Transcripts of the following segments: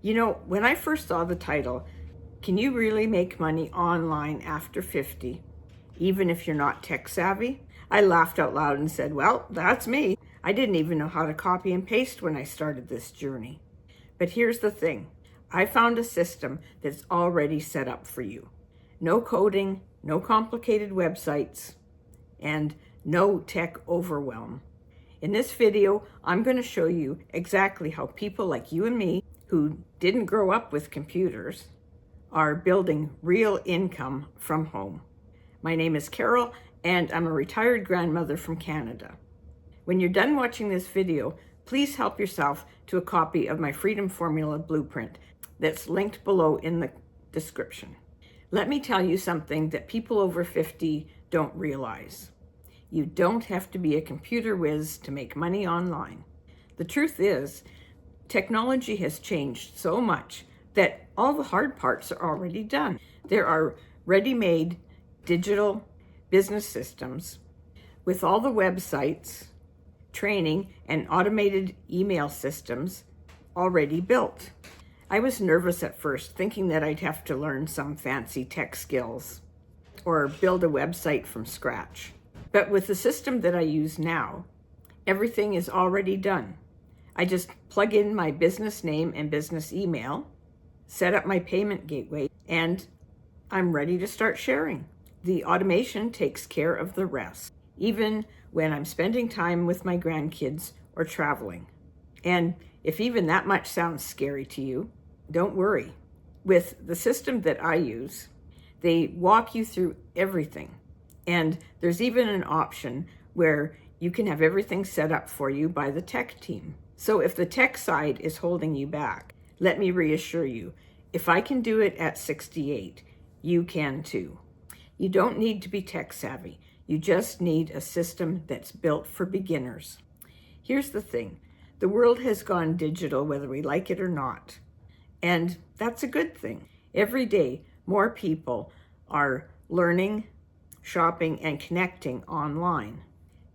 When I first saw the title, "Can you really make money online after 50, even if you're not tech savvy?" I laughed out loud and said, well, that's me. I didn't even know how to copy and paste when I started this journey. But here's the thing. I found a system that's already set up for you. No coding, no complicated websites, and no tech overwhelm. In this video, I'm going to show you exactly how people like you and me, who didn't grow up with computers, are building real income from home. My name is Carol, and I'm a retired grandmother from Canada. When you're done watching this video, please help yourself to a copy of my Freedom Formula Blueprint that's linked below in the description. Let me tell you something that people over 50 don't realize. You don't have to be a computer whiz to make money online. The truth is, technology has changed so much that all the hard parts are already done. There are ready-made digital business systems with all the websites, training, and automated email systems already built. I was nervous at first, thinking that I'd have to learn some fancy tech skills or build a website from scratch. But with the system that I use now, everything is already done. I just plug in my business name and business email, set up my payment gateway, and I'm ready to start sharing. The automation takes care of the rest, even when I'm spending time with my grandkids or traveling. And if even that much sounds scary to you, don't worry. With the system that I use, they walk you through everything. And there's even an option where you can have everything set up for you by the tech team. So if the tech side is holding you back, let me reassure you, if I can do it at 68, you can too. You don't need to be tech savvy. You just need a system that's built for beginners. Here's the thing. The world has gone digital whether we like it or not. And that's a good thing. Every day, more people are learning, shopping, and connecting online.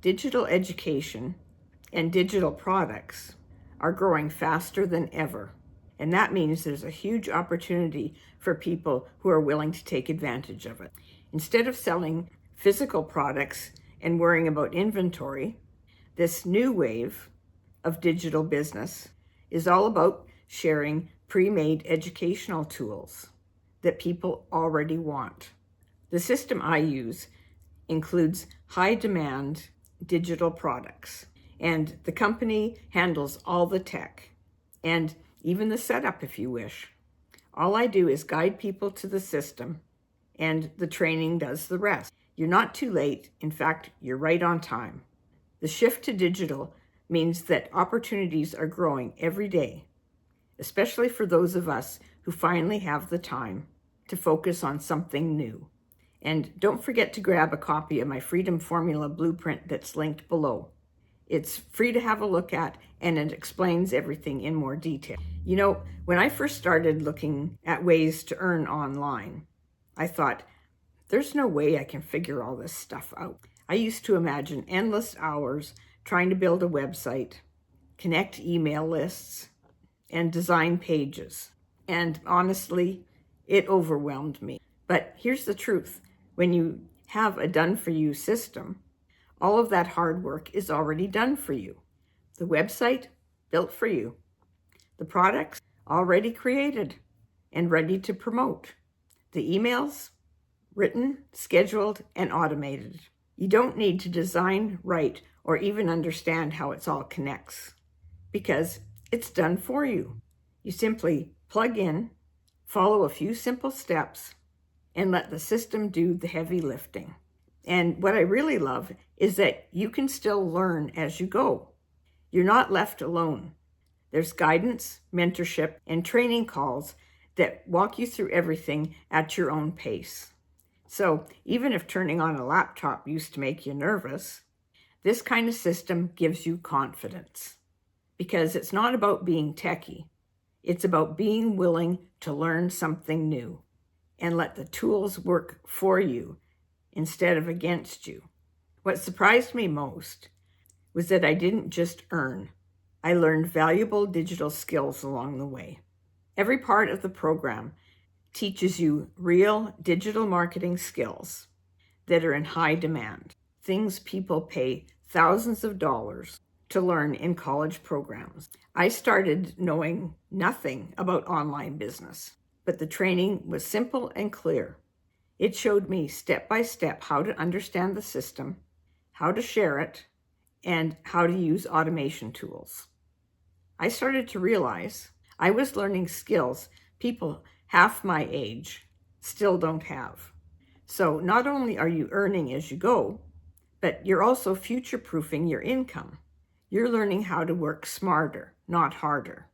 Digital education and digital products are growing faster than ever. And that means there's a huge opportunity for people who are willing to take advantage of it. Instead of selling physical products and worrying about inventory, this new wave of digital business is all about sharing pre-made educational tools that people already want. The system I use includes high-demand digital products, and the company handles all the tech and even the setup if you wish. All I do is guide people to the system, and the training does the rest. You're not too late. In fact, you're right on time. The shift to digital means that opportunities are growing every day, especially for those of us who finally have the time to focus on something new. And don't forget to grab a copy of my Freedom Formula Blueprint that's linked below. It's free to have a look at, and it explains everything in more detail. When I first started looking at ways to earn online, I thought, there's no way I can figure all this stuff out. I used to imagine endless hours trying to build a website, connect email lists, and design pages. And honestly, it overwhelmed me. But here's the truth. When you have a done-for-you system, all of that hard work is already done for you. The website, built for you. The products, already created and ready to promote. The emails, written, scheduled, and automated. You don't need to design, write, or even understand how it all connects, because it's done for you. You simply plug in, follow a few simple steps, and let the system do the heavy lifting. And what I really love is that you can still learn as you go. You're not left alone. There's guidance, mentorship, and training calls that walk you through everything at your own pace. So even if turning on a laptop used to make you nervous, this kind of system gives you confidence, because it's not about being techie. It's about being willing to learn something new and let the tools work for you instead of against you. What surprised me most was that I didn't just earn. I learned valuable digital skills along the way. Every part of the program teaches you real digital marketing skills that are in high demand, things people pay thousands of dollars to learn in college programs. I started knowing nothing about online business, but the training was simple and clear. It showed me step by step how to understand the system, how to share it, and how to use automation tools. I started to realize I was learning skills people half my age still don't have. So not only are you earning as you go, but you're also future-proofing your income. You're learning how to work smarter, not harder,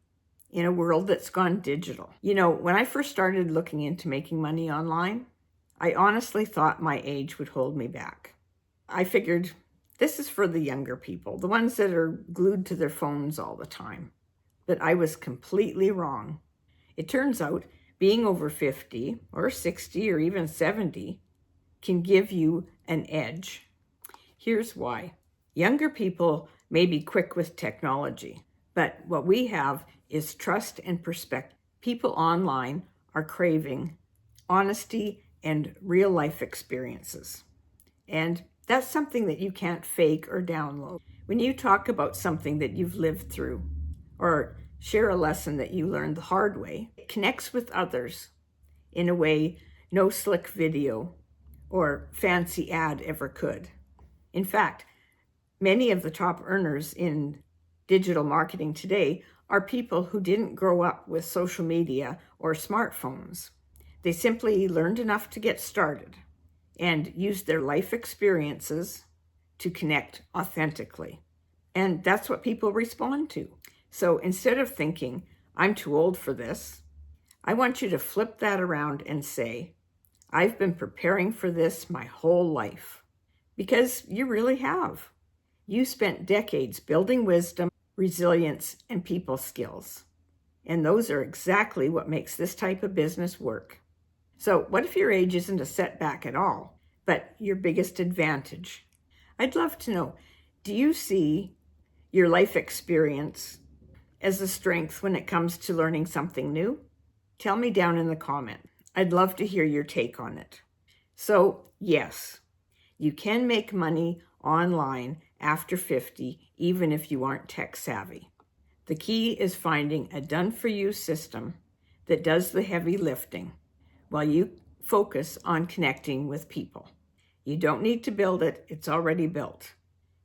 in a world that's gone digital. You know, when I first started looking into making money online, I honestly thought my age would hold me back. I figured this is for the younger people, the ones that are glued to their phones all the time. But I was completely wrong. It turns out being over 50 or 60 or even 70 can give you an edge. Here's why. Younger people may be quick with technology, but what we have is trust and perspective. People online are craving honesty and real life experiences. And that's something that you can't fake or download. When you talk about something that you've lived through or share a lesson that you learned the hard way, it connects with others in a way no slick video or fancy ad ever could. In fact, many of the top earners in digital marketing today are people who didn't grow up with social media or smartphones. They simply learned enough to get started and used their life experiences to connect authentically. And that's what people respond to. So instead of thinking, I'm too old for this, I want you to flip that around and say, I've been preparing for this my whole life. Because you really have. You spent decades building wisdom, resilience, and people skills. And those are exactly what makes this type of business work. So what if your age isn't a setback at all, but your biggest advantage? I'd love to know, do you see your life experience as a strength when it comes to learning something new? Tell me down in the comment. I'd love to hear your take on it. So yes, you can make money online after 50, even if you aren't tech savvy. The key is finding a done-for-you system that does the heavy lifting while you focus on connecting with people. You don't need to build it, it's already built.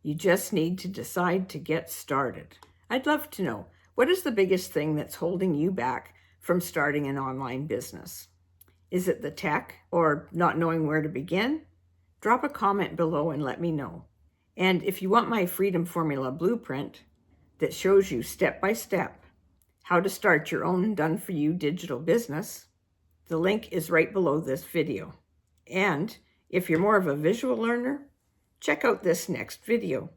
You just need to decide to get started. I'd love to know, what is the biggest thing that's holding you back from starting an online business? Is it the tech or not knowing where to begin? Drop a comment below and let me know. And if you want my Freedom Formula blueprint that shows you step by step how to start your own done-for-you digital business, the link is right below this video. And if you're more of a visual learner, check out this next video.